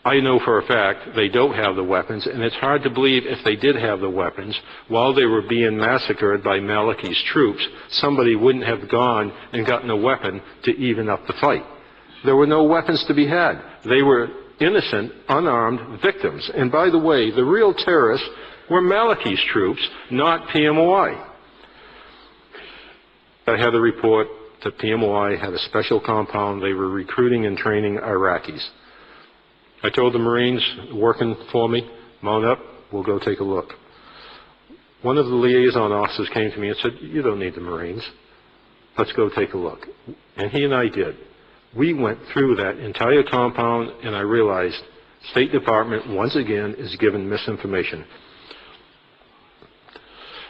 I know for a fact they don't have the weapons, and it's hard to believe if they did have the weapons, while they were being massacred by Maliki's troops, somebody wouldn't have gone and gotten a weapon to even up the fight. There were no weapons to be had. They were innocent, unarmed victims. And by the way, the real terrorists were Maliki's troops, not PMOI. I had a report that PMOI had a special compound. They were recruiting and training Iraqis. I told the Marines working for me, mount up, we'll go take a look. One of the liaison officers came to me and said, you don't need the Marines. Let's go take a look. And he and I did. We went through that entire compound, and I realized State Department, once again, is given misinformation.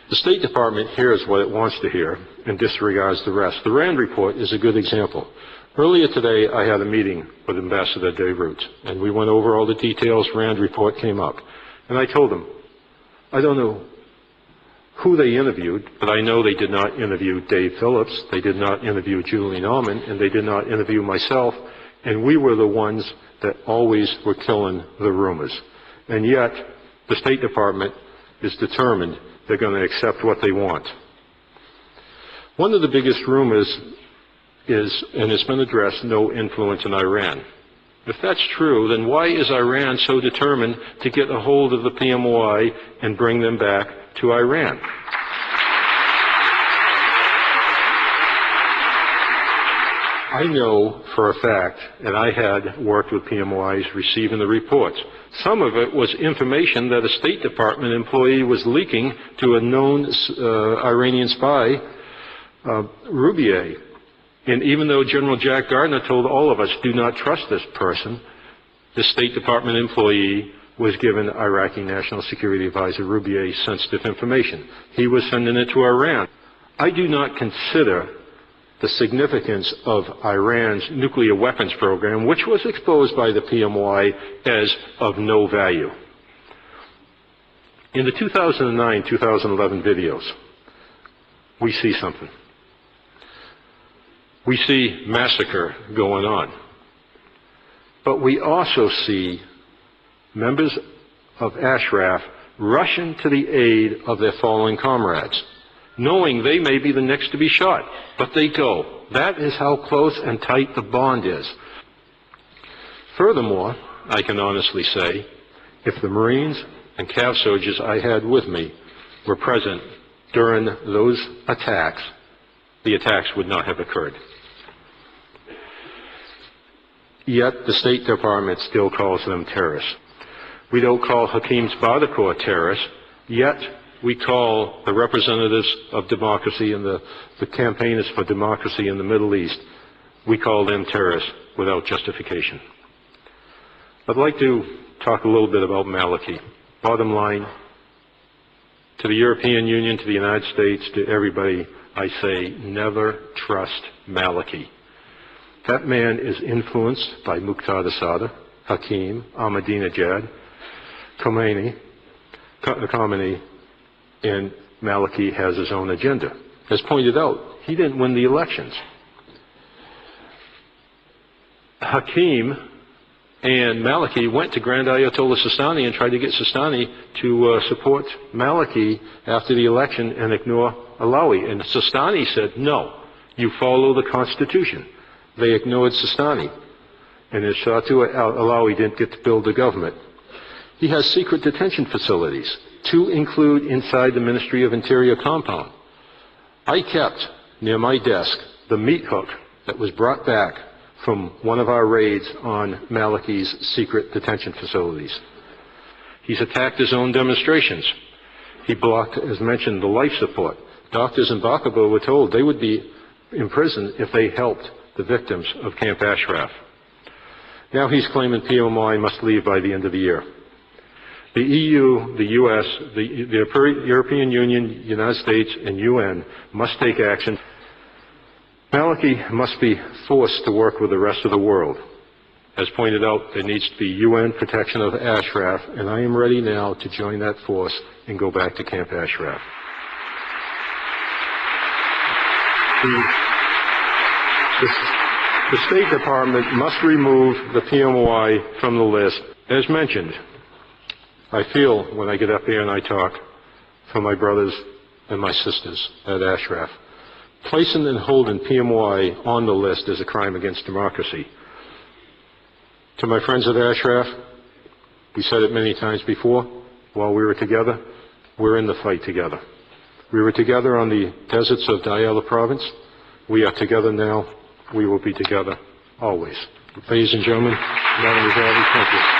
The State Department hears what it wants to hear and disregards the rest. The RAND report is a good example. Earlier today, I had a meeting with Ambassador Dayroot, and we went over all the details. RAND report came up. And I told him, I don't know who they interviewed, but I know they did not interview Dave Phillips, they did not interview Julie Norman, and they did not interview myself, and we were the ones that always were killing the rumors. And yet, the State Department is determined they're going to accept what they want. One of the biggest rumors is, and it's been addressed, no influence in Iran. If that's true, then why is Iran so determined to get a hold of the PMOI and bring them back to Iran? I know for a fact, and I had worked with PMOIs receiving the reports. Some of it was information that a State Department employee was leaking to a known Iranian spy, Rubier. And even though General Jack Gardner told all of us, do not trust this person, the State Department employee was given Iraqi National Security Advisor Rubier sensitive information. He was sending it to Iran. I do not consider the significance of Iran's nuclear weapons program, which was exposed by the PMOI, as of no value. In the 2009-2011 videos, we see something. We see massacre going on. But we also see members of Ashraf rushing to the aid of their fallen comrades, knowing they may be the next to be shot, but they go. That is how close and tight the bond is. Furthermore, I can honestly say, if the Marines and CAV soldiers I had with me were present during those attacks, the attacks would not have occurred. Yet the State Department still calls them terrorists. We don't call Hakeem Badakor terrorists, yet we call the representatives of democracy and the campaigners for democracy in the Middle East, we call them terrorists without justification. I'd like to talk a little bit about Maliki. Bottom line, to the European Union, to the United States, to everybody, I say never trust Maliki. That man is influenced by Muqtada Sadr, Hakim, Ahmadinejad, Khomeini, and Maliki has his own agenda. As pointed out, he didn't win the elections. Hakim and Maliki went to Grand Ayatollah Sistani and tried to get Sistani to support Maliki after the election and ignore Alawi. And Sistani said, no, you follow the Constitution. They ignored Sistani. And Shatu Alawi didn't get to build a government. He has secret detention facilities, to include inside the Ministry of Interior compound. I kept near my desk the meat hook that was brought back from one of our raids on Maliki's secret detention facilities. He's attacked his own demonstrations. He blocked, as mentioned, the life support. Doctors in Bakobo were told they would be imprisoned if they helped the victims of Camp Ashraf. Now he's claiming PMI must leave by the end of the year. The EU, the US, the European Union, United States, and UN must take action. Maliki must be forced to work with the rest of the world. As pointed out, there needs to be UN protection of Ashraf, and I am ready now to join that force and go back to Camp Ashraf. The State Department must remove the PMOI from the list. As mentioned, I feel when I get up here and I talk for my brothers and my sisters at Ashraf. Placing and holding PMOI on the list is a crime against democracy. To my friends at Ashraf, we said it many times before, while we were together, we're in the fight together. We were together on the deserts of Diyala province. We are together now. We will be together always. Ladies and gentlemen, Madam Guzari, thank you.